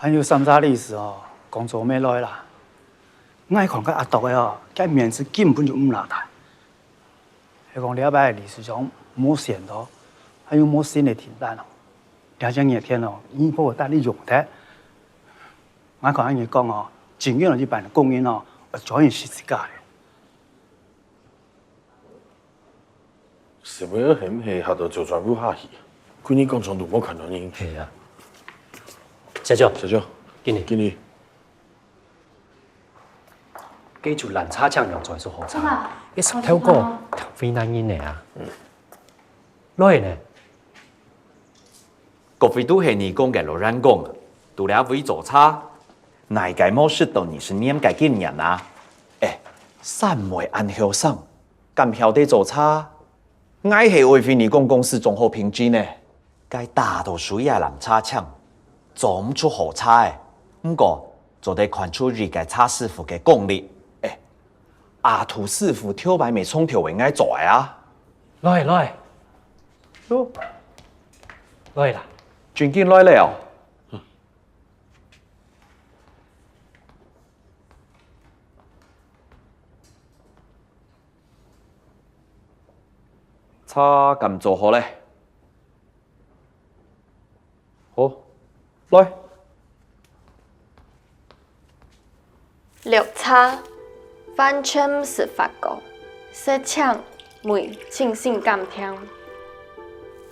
还有三沙历史哦，工作没来啦。我看个阿毒的哦，佮面子根本就唔拿台。还讲了摆历史上冇线头，还有冇新的停单哦。了解热天哦，以后带你用的。我看人讲哦，真要让你办供应哦，专业是自家的。是不是很系下到就全部下去？佢你讲从都冇看到人。系啊，社长，小舅，经理，记住蓝叉枪用在做好怎么？一十条歌非难音嚟啊。来呢？各位都系你讲嘅老人讲，除了会做差，哪个冇识到你是念嘅经验啊？诶，三昧按后生，咁晓得做差，我系为非你讲公司综合评级呢，该大多数也人差强，做唔出好差诶。不过做得看出人嘅差师傅嘅功力。诶，阿土师傅跳摆未冲跳会爱做啊？来，来啦！转见来了。差咁做好咧，好，來，綠茶完全唔是法國，色搶梅清新甘甜。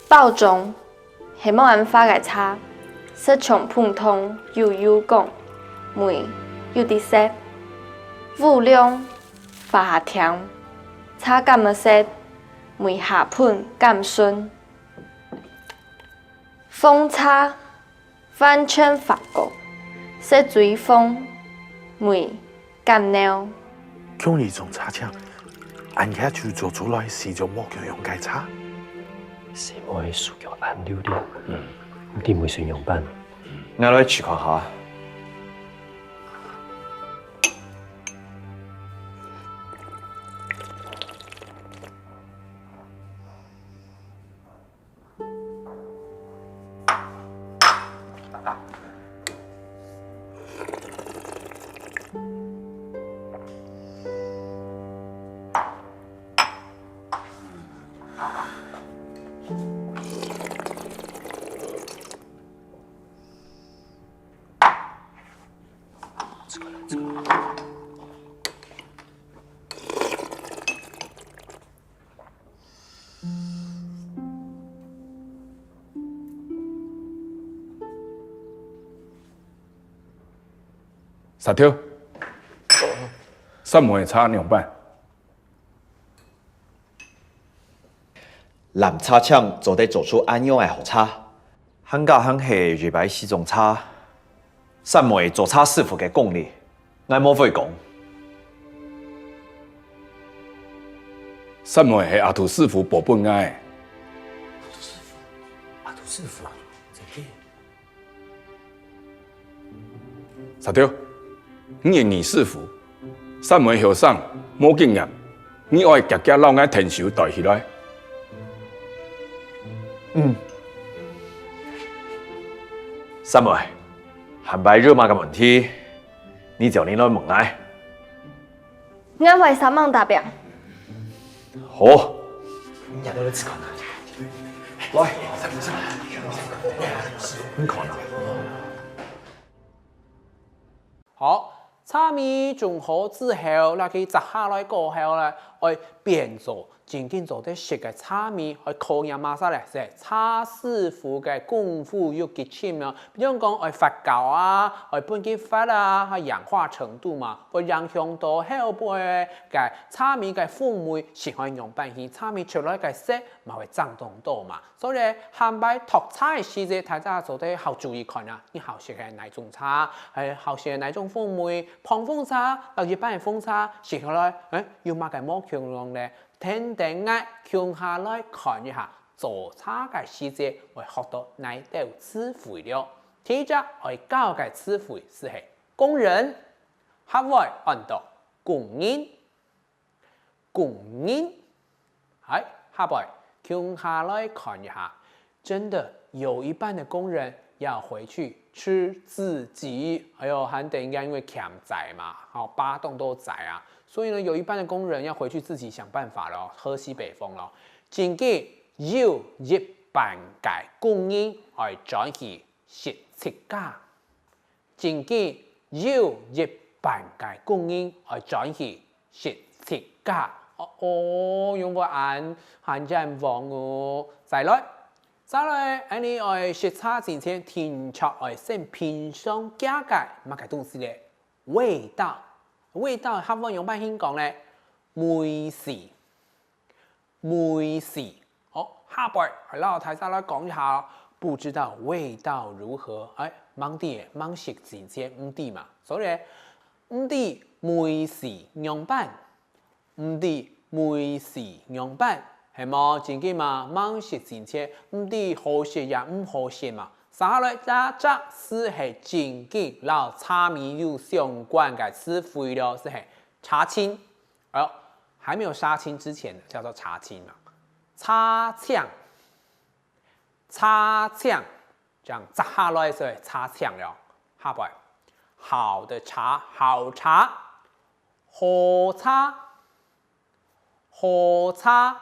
包裝係冇辦法嘅茶，色從普通悠講，梅有啲色，無量發甜，茶咁嘅色。梅下盤甘順，風茶完全法國，色水風梅甘蔫。強你種茶槍，按下就做出來是就冇叫用解茶。是我需要按溜溜，唔點會選用班？我來試看下。十條，三梅茶2瓣。藍茶槍做得做出安樣嘅好茶，香港香係預備四種茶，三梅做茶師傅嘅功力，我冇會講。三梅係阿土師傅保本嘅。阿杜師傅，這個十條，你係二師傅，三梅後生冇經驗，你愛夾夾老眼天手帶起來。三梅，韓白熱馬嘅問題，你就你來問來。我為啥忙答辯？好，日都吃看來，你看啦。好，茶米種好之後，那佢摘下來過後咧，愛變做真正做得食嘅茶米，愛考驗馬啥咧？係茶師傅嘅功夫要極深啊！比如講愛發酵啊，愛本基法啊，係氧化程度嘛，會影響到後背嘅茶米嘅風味，是可以用辦起茶米出來嘅色，咪會震動到嘛。所以販賣托茶嘅時節，大家做得好注意看啊！你好食嘅哪種茶，係好食嘅哪種風味？旁風茶，或者班嘅風茶，食起來要買嘅冇強量咧。聽定嗌，向下來看一下做茶嘅細節，會學到哪道詞彙了。第一隻我教嘅詞彙是係工人，下位按到工人，係下位向下來看一下，真的有一半的工人要回去吃自己，还有还得应该因为欠债嘛，好8栋都债啊，所以呢，有一半的工人要回去自己想办法了，喝西北风了。真嘅要一半嘅工人来转去食七家，真嘅要一半嘅工人来转去食七家。用個眼限制唔放哦，再來，你愛食茶之前聽出愛先品嘗價格乜嘅東西咧？味道客家用法先講咧，梅士，下邊係老太太來講一下，不知道味道如何？芒食之前唔知嘛，所以唔知梅士樣板。唔知梅士樣板係冇正經嘛？芒食前車唔知好食也唔好食嘛？下來這是係正經老茶米有相關嘅詞彙了，是係茶青。還沒有殺青之前叫做茶青嘛？茶嗆，這樣摘下來就係茶嗆了。下邊好的茶，好茶，好茶，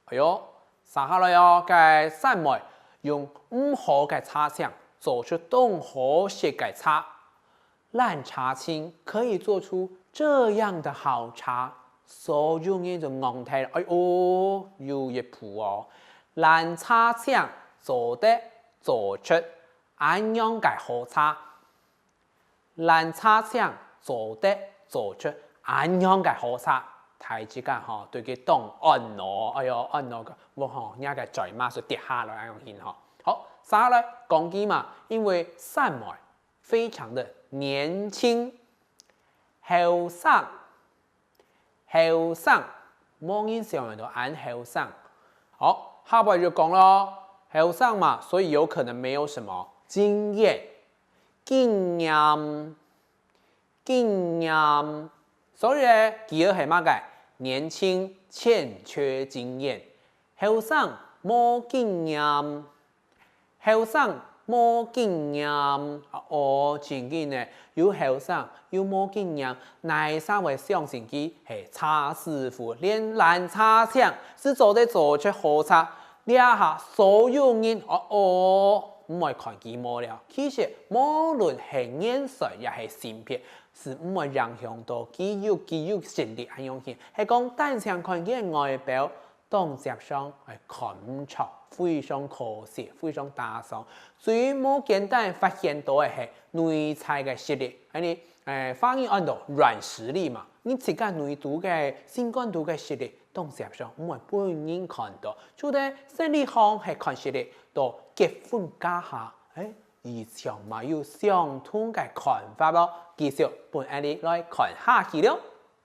哎呦，撒下來哦，嘅三妹用唔好嘅茶醬做出更好食嘅茶，爛茶青可以做出這樣的好茶，所有人就昂睇，哎呦，有一譜哦，爛茶醬做出安樣嘅好茶，爛茶醬做出安樣嘅好茶。太之間嗬，對佢當按攞，哎呦按攞個，我嗬一個在馬上跌下來咁樣先嗬。好，下來講機嘛，因為三妹非常的年輕，後生，冇人想人都按後生。好，下邊就講咯，後生嘛，所以有可能沒有什麼經驗，所以咧，佢係乜嘅？年輕欠缺經驗，後生冇經驗，正經呢，有後生又冇經驗，哪三位相信佢係茶師傅，連爛茶醬是做出好茶，呢下所有人唔係看佢冇了，其實無論係顏色也係性別，是唔會影響到佢有實力咁樣嘅。係講單向看佢嘅外表，當接上係看唔出，非常可惜，非常打傷。最冇簡單發現到嘅係內在嘅實力，翻譯按到軟實力嘛。你自家內度嘅性感度嘅實力，當接上唔會俾人看到。做啲生理上係看實力。到結婚家下，以前咪有相同嘅看法咯，繼續伴你來看下去了。